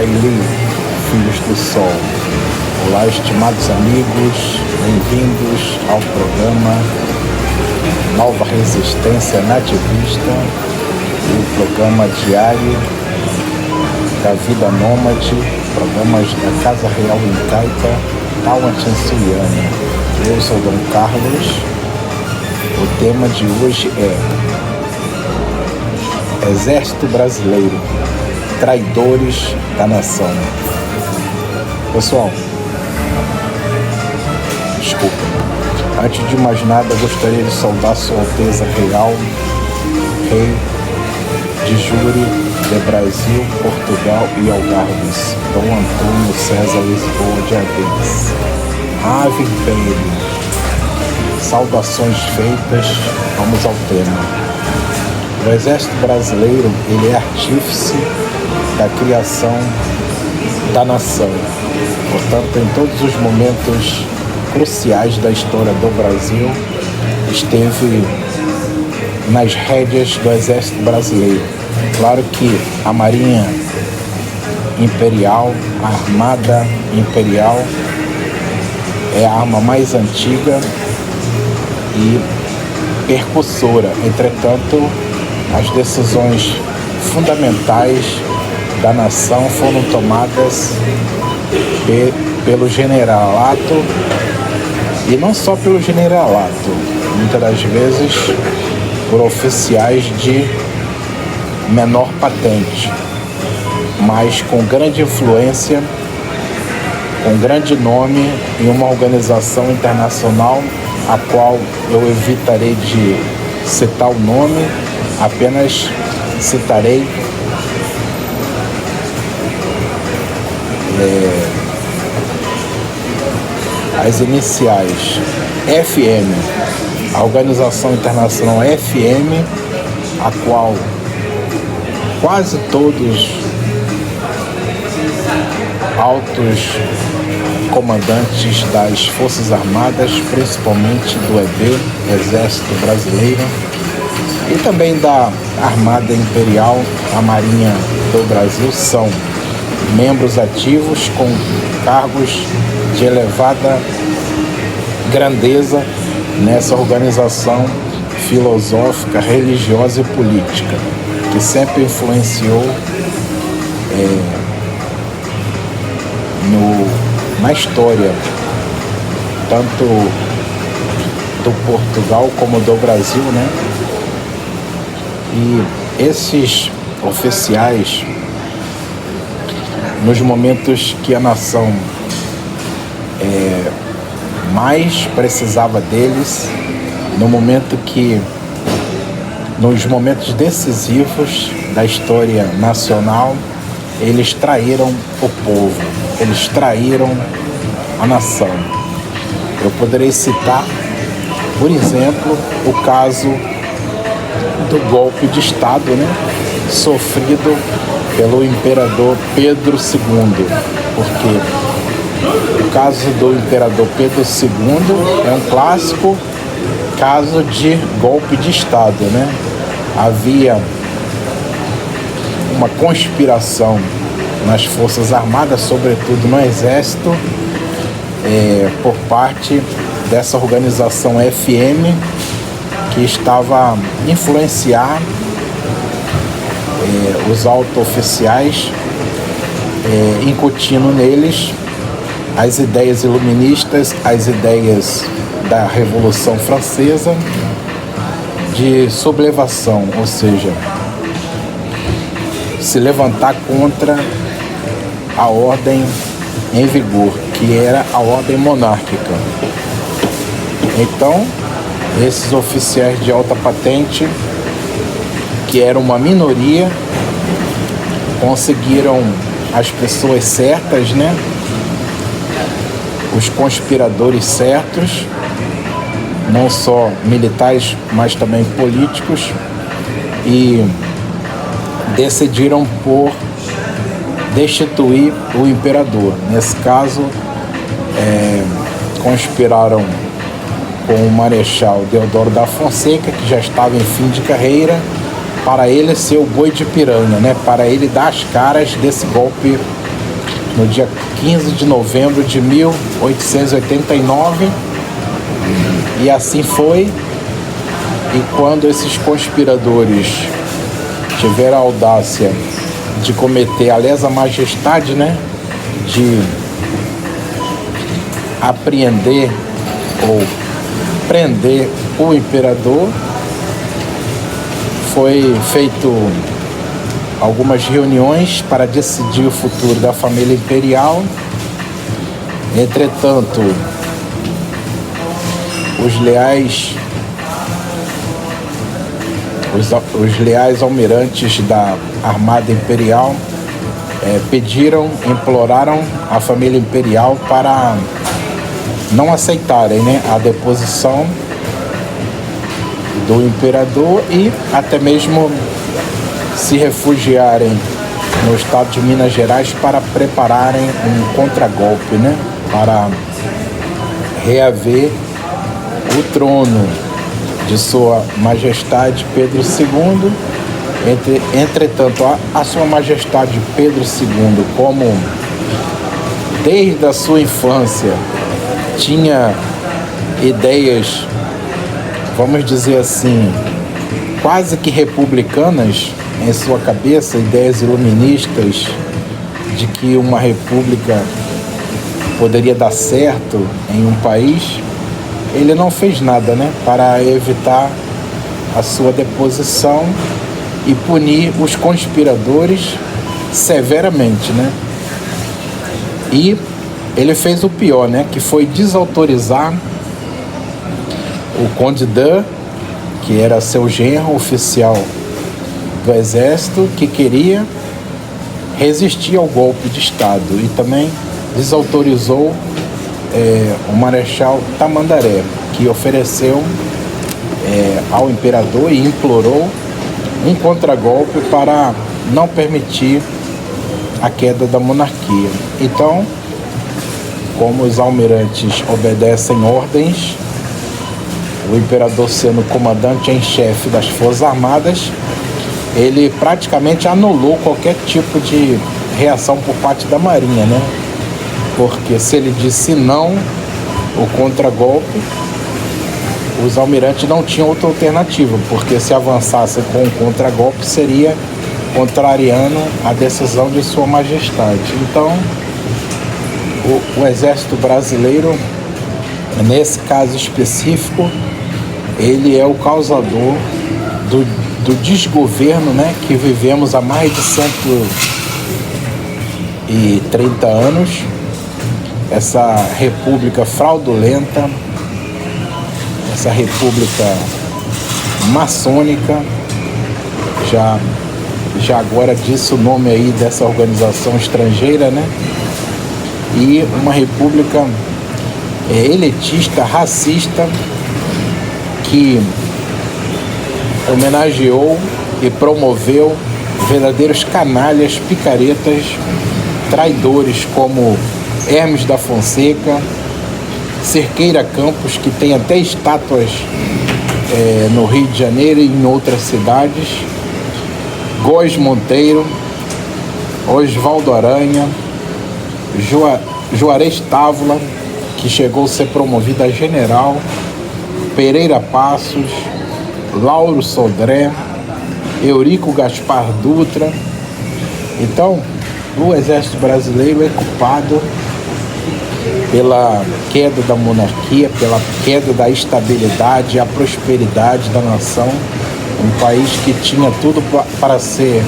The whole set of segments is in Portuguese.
Baile, filhos do sol. Olá, estimados amigos, bem-vindos ao programa Nova Resistência Nativista, o programa diário da vida nômade, programas da Casa Real Incaica, Tauantinsuiana. Eu sou Dom Carlos. O tema de hoje é Exército Brasileiro, traidores da nação. Pessoal, desculpa. Antes de mais nada, gostaria de saudar Sua Alteza Real, Rei de Júri, de Brasil, Portugal e Algarves, Dom Antônio César Lisboa de Atenas. Ave Império. Saudações feitas, vamos ao tema. O Exército Brasileiro, ele é artífice da criação da nação. Portanto, em todos os momentos cruciais da história do Brasil, esteve nas rédeas do Exército Brasileiro. Claro que a Marinha Imperial, a Armada Imperial, é a arma mais antiga e percussora. Entretanto, as decisões fundamentais da nação foram tomadas pelo generalato, e não só pelo generalato, muitas das vezes por oficiais de menor patente, mas com grande influência, com grande nome em uma organização internacional, a qual eu evitarei de citar o nome, apenas citarei as iniciais FM, a organização internacional FM, a qual quase todos altos comandantes das Forças Armadas, principalmente do EB, Exército Brasileiro, e também da Armada Imperial, a Marinha do Brasil, são membros ativos com cargos de elevada grandeza nessa organização filosófica, religiosa e política, que sempre influenciou na história, tanto do Portugal como do Brasil, né? E esses oficiais, nos momentos que a nação mais precisava deles, nos momentos decisivos da história nacional, eles traíram o povo, eles traíram a nação. Eu poderei citar, por exemplo, o caso do golpe de Estado, né, sofrido pelo imperador Pedro II, porque o caso do imperador Pedro II é um clássico caso de golpe de Estado, né? Havia uma conspiração nas Forças Armadas, sobretudo no Exército, por parte dessa organização FM, que estava a influenciar os alto-oficiais, incutindo neles as ideias iluministas, as ideias da Revolução Francesa de sublevação, ou seja, se levantar contra a ordem em vigor, que era a ordem monárquica. Então, esses oficiais de alta patente, que eram uma minoria, conseguiram as pessoas certas, né? Os conspiradores certos, não só militares, mas também políticos, e decidiram por destituir o imperador. Nesse caso, conspiraram com o Marechal Deodoro da Fonseca, que já estava em fim de carreira, para ele ser o boi de piranha, né? Para ele dar as caras desse golpe no dia 15 de novembro de 1889, e assim foi. E quando esses conspiradores tiveram a audácia de cometer a lesa majestade, né, de apreender ou prender o imperador, foi feito algumas reuniões para decidir o futuro da família imperial. Entretanto, os leais almirantes da Armada Imperial imploraram a família imperial para não aceitarem, né, a deposição do imperador e até mesmo se refugiarem no estado de Minas Gerais para prepararem um contragolpe, né, para reaver o trono de Sua Majestade Pedro II. Entretanto, a Sua Majestade Pedro II, como desde a sua infância tinha ideias, vamos dizer assim, quase que republicanas em sua cabeça, ideias iluministas de que uma república poderia dar certo em um país, ele não fez nada, né, para evitar a sua deposição e punir os conspiradores severamente, né? E ele fez o pior, né, que foi desautorizar o Conde d'Eu, que era seu genro oficial do exército, que queria resistir ao golpe de Estado, e também desautorizou o Marechal Tamandaré, que ofereceu ao imperador e implorou um contragolpe para não permitir a queda da monarquia. Então, como os almirantes obedecem ordens, o imperador, sendo comandante em chefe das Forças Armadas, ele praticamente anulou qualquer tipo de reação por parte da Marinha, né? Porque se ele disse não, o contragolpe, os almirantes não tinham outra alternativa, porque se avançassem com o contragolpe seria contrariando a decisão de Sua Majestade. Então, o Exército Brasileiro, nesse caso específico, ele é o causador do desgoverno, né, que vivemos há mais de 130 anos, essa república fraudulenta, essa república maçônica, já agora disse o nome aí dessa organização estrangeira, né? E uma república elitista, racista, que homenageou e promoveu verdadeiros canalhas, picaretas, traidores como Hermes da Fonseca, Cerqueira Campos, que tem até estátuas no Rio de Janeiro e em outras cidades, Góes Monteiro, Oswaldo Aranha, Juarez Távora, que chegou a ser promovido a general, Pereira Passos, Lauro Sodré, Eurico Gaspar Dutra. Então, o Exército Brasileiro é culpado pela queda da monarquia, pela queda da estabilidade e a prosperidade da nação, um país que tinha tudo para ser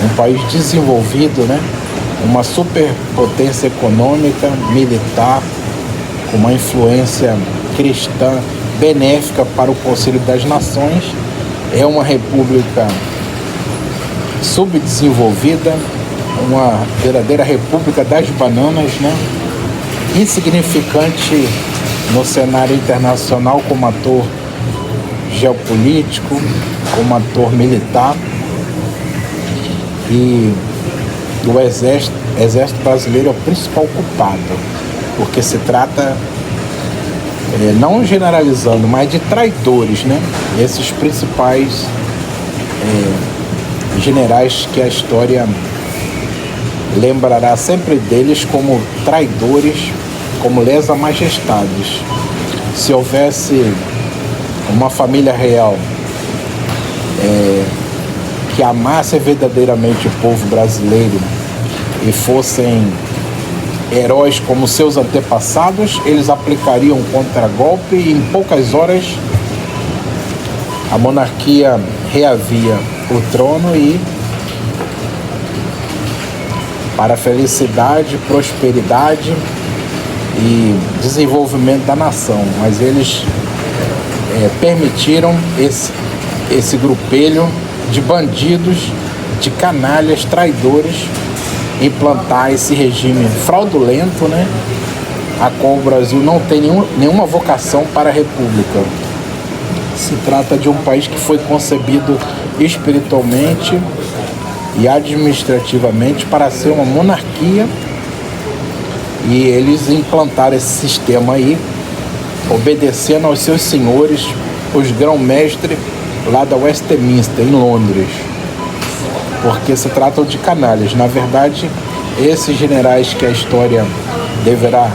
um país desenvolvido, né? Uma superpotência econômica, militar, com uma influência cristã benéfica para o Conselho das Nações. É uma república subdesenvolvida, uma verdadeira república das bananas, né? Insignificante no cenário internacional como ator geopolítico, como ator militar. E o Exército Brasileiro é o principal culpado, porque se trata, não generalizando, mas de traidores, né? Esses principais generais que a história lembrará sempre deles como traidores, como lesa majestades. Se houvesse uma família real que amasse verdadeiramente o povo brasileiro e fossem heróis como seus antepassados, eles aplicariam um contragolpe e em poucas horas a monarquia reavia o trono e, para a felicidade, prosperidade e desenvolvimento da nação. Mas eles permitiram esse grupelho de bandidos, de canalhas, traidores, implantar esse regime fraudulento, né? A qual o Brasil não tem nenhuma vocação para a república. Se trata de um país que foi concebido espiritualmente e administrativamente para ser uma monarquia, e eles implantaram esse sistema aí, obedecendo aos seus senhores, os grão-mestres lá da Westminster, em Londres, porque se tratam de canalhas. Na verdade, esses generais que a história deverá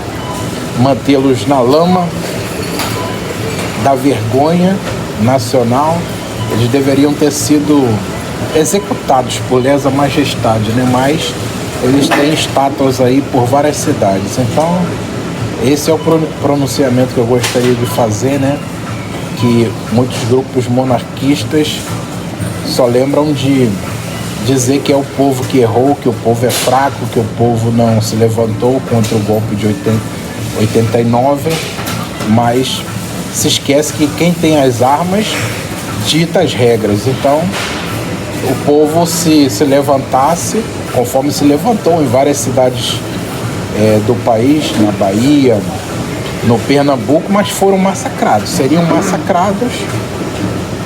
mantê-los na lama da vergonha nacional, eles deveriam ter sido executados por lesa majestade, né? Mas eles têm estátuas aí por várias cidades. Então, esse é o pronunciamento que eu gostaria de fazer, né? Que muitos grupos monarquistas só lembram de dizer que é o povo que errou, que o povo é fraco, que o povo não se levantou contra o golpe de 89, mas se esquece que quem tem as armas dita as regras. Então, o povo se levantasse, conforme se levantou em várias cidades do país, na Bahia, no Pernambuco, mas foram massacrados. Seriam massacrados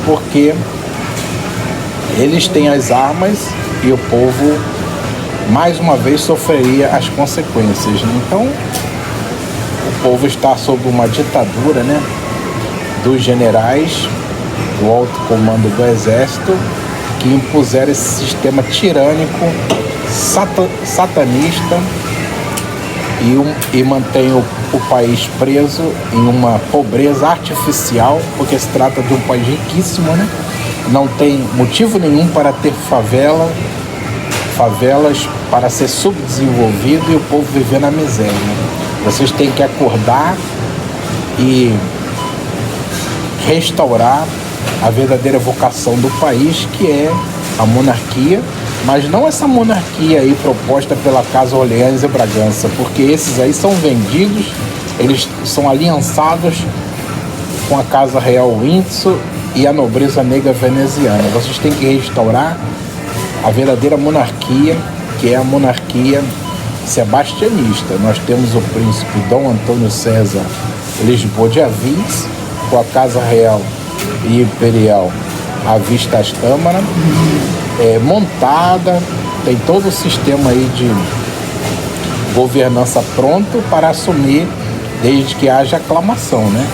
porque eles têm as armas e o povo, mais uma vez, sofreria as consequências, né? Então, o povo está sob uma ditadura, né, dos generais, do alto comando do exército, que impuseram esse sistema tirânico, satanista, e mantém o país preso em uma pobreza artificial, porque se trata de um país riquíssimo, né? Não tem motivo nenhum para ter favelas para ser subdesenvolvido e o povo viver na miséria. Vocês têm que acordar e restaurar a verdadeira vocação do país, que é a monarquia, mas não essa monarquia aí proposta pela Casa Orleans e Bragança, porque esses aí são vendidos, eles são aliançados com a Casa Real Windsor e a nobreza negra veneziana. Vocês têm que restaurar a verdadeira monarquia, que é a monarquia sebastianista. Nós temos o príncipe Dom Antônio César Lisboa de Avis, com a Casa Real e Imperial à vista das câmaras, montada, tem todo o sistema aí de governança pronto para assumir, desde que haja aclamação, né?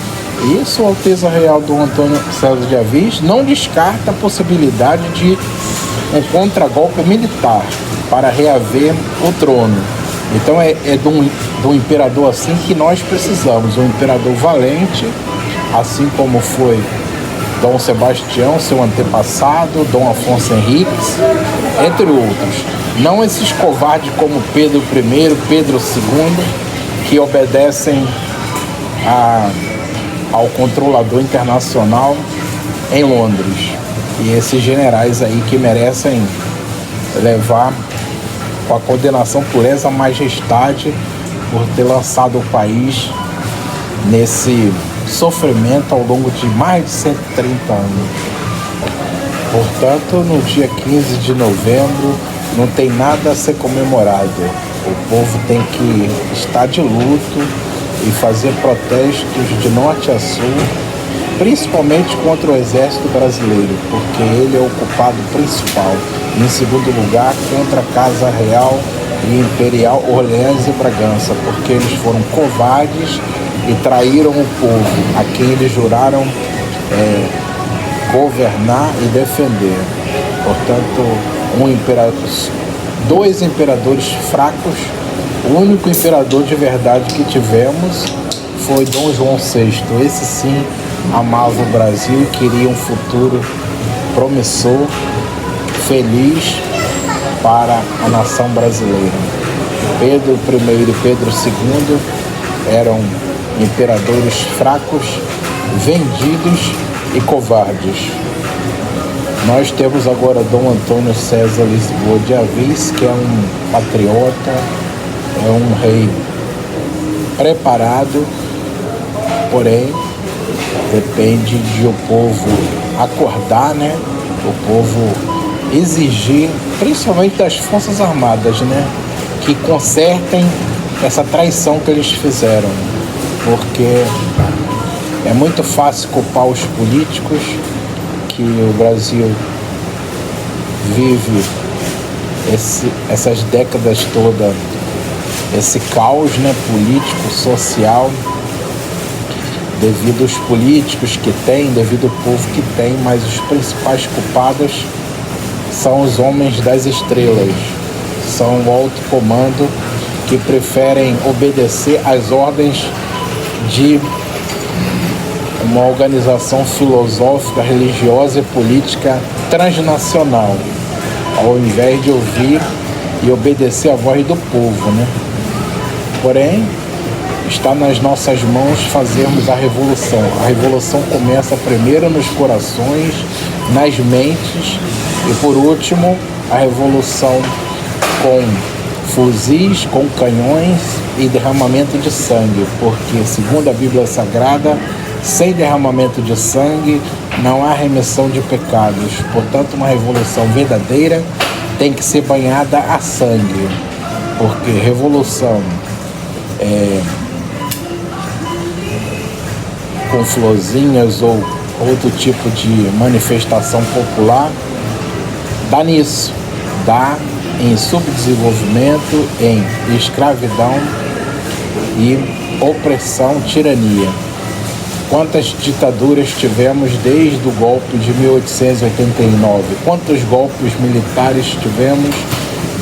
E Sua Alteza Real Dom Antônio César de Avis não descarta a possibilidade de um contragolpe militar para reaver o trono. Então é de um imperador assim que nós precisamos, um imperador valente, assim como foi Dom Sebastião, seu antepassado, Dom Afonso Henriques, entre outros. Não esses covardes como Pedro I, Pedro II, que obedecem ao controlador internacional em Londres. E esses generais aí que merecem levar com a condenação por lesa majestade por ter lançado o país nesse sofrimento ao longo de mais de 130 anos. Portanto, no dia 15 de novembro não tem nada a ser comemorado. O povo tem que estar de luto e fazer protestos de norte a sul, principalmente contra o exército brasileiro, porque ele é o culpado principal. E, em segundo lugar, contra a Casa Real e Imperial Orleans e Bragança, porque eles foram covardes e traíram o povo, a quem eles juraram governar e defender. Portanto, dois imperadores fracos. O único imperador de verdade que tivemos foi Dom João VI. Esse sim amava o Brasil e queria um futuro promissor, feliz para a nação brasileira. Pedro I e Pedro II eram imperadores fracos, vendidos e covardes. Nós temos agora Dom Antônio César Lisboa de Avis, que é um patriota, é um rei preparado, porém depende de o povo acordar, né? O povo exigir, principalmente das Forças Armadas, né? Que consertem essa traição que eles fizeram, porque é muito fácil culpar os políticos, que o Brasil vive essas décadas todas, esse caos, né, político, social, devido aos políticos que tem, devido ao povo que tem, mas os principais culpados são os homens das estrelas, são o alto comando que preferem obedecer às ordens de uma organização filosófica, religiosa e política transnacional, ao invés de ouvir e obedecer à voz do povo, né? Porém, está nas nossas mãos fazermos a revolução. A revolução começa primeiro nos corações, nas mentes e, por último, a revolução com fuzis, com canhões e derramamento de sangue, porque, segundo a Bíblia Sagrada, sem derramamento de sangue não há remissão de pecados. Portanto, uma revolução verdadeira tem que ser banhada a sangue, porque revolução com florzinhas ou outro tipo de manifestação popular dá nisso, dá em subdesenvolvimento, em escravidão e opressão, tirania. Quantas ditaduras tivemos desde o golpe de 1889? Quantos golpes militares tivemos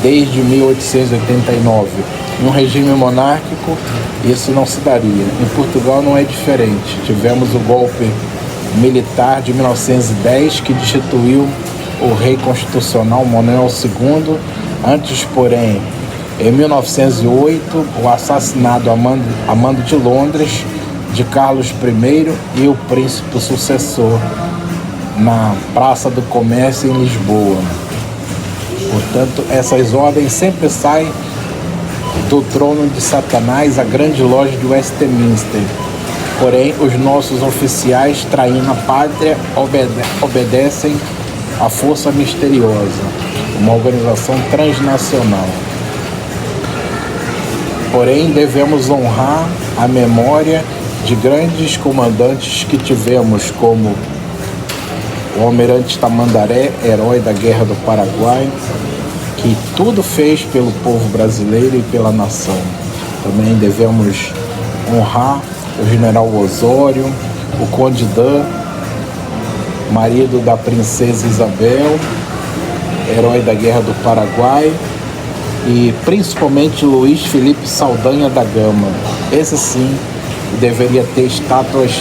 desde 1889? Em um regime monárquico, isso não se daria. Em Portugal não é diferente. Tivemos o golpe militar de 1910, que destituiu o rei constitucional Manuel II. Antes, porém, em 1908, o assassinato a mando de Londres de Carlos I e o príncipe sucessor na Praça do Comércio em Lisboa. Portanto, essas ordens sempre saem do trono de Satanás, a grande loja de Westminster. Porém, os nossos oficiais, traindo a pátria, obedecem à força misteriosa, uma organização transnacional. Porém, devemos honrar a memória de grandes comandantes que tivemos, como o Almirante Tamandaré, herói da Guerra do Paraguai, que tudo fez pelo povo brasileiro e pela nação. Também devemos honrar o General Osório, o Conde Dan, marido da Princesa Isabel, herói da Guerra do Paraguai, e principalmente Luiz Felipe Saldanha da Gama. Esse sim deveria ter estátuas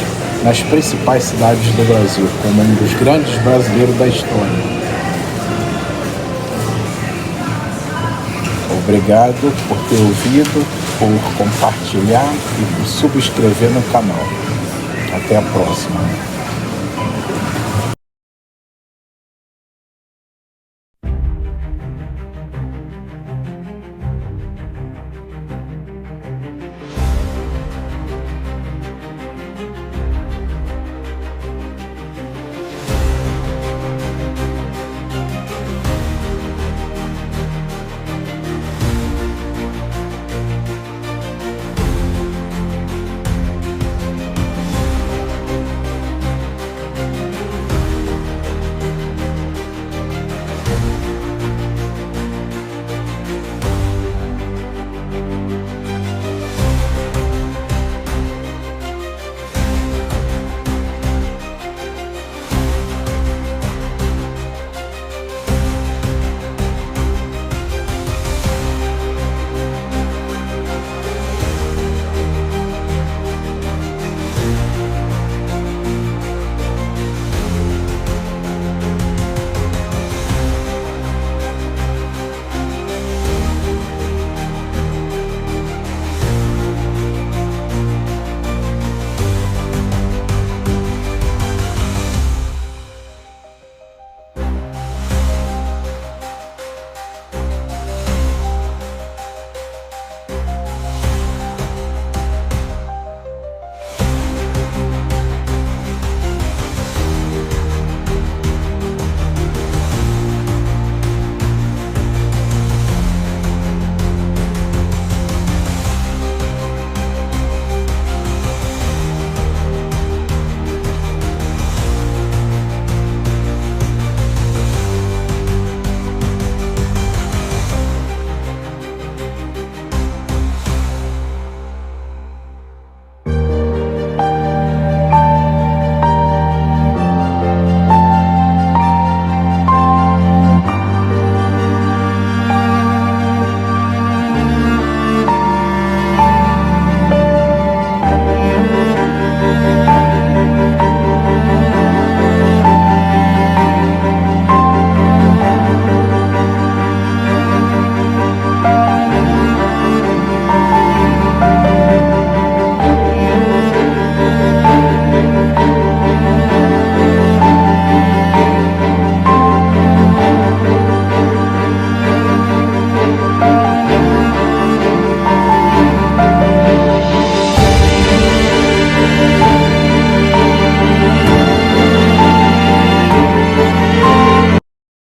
nas principais cidades do Brasil, como um dos grandes brasileiros da história. Obrigado por ter ouvido, por compartilhar e por subscrever no canal. Até a próxima.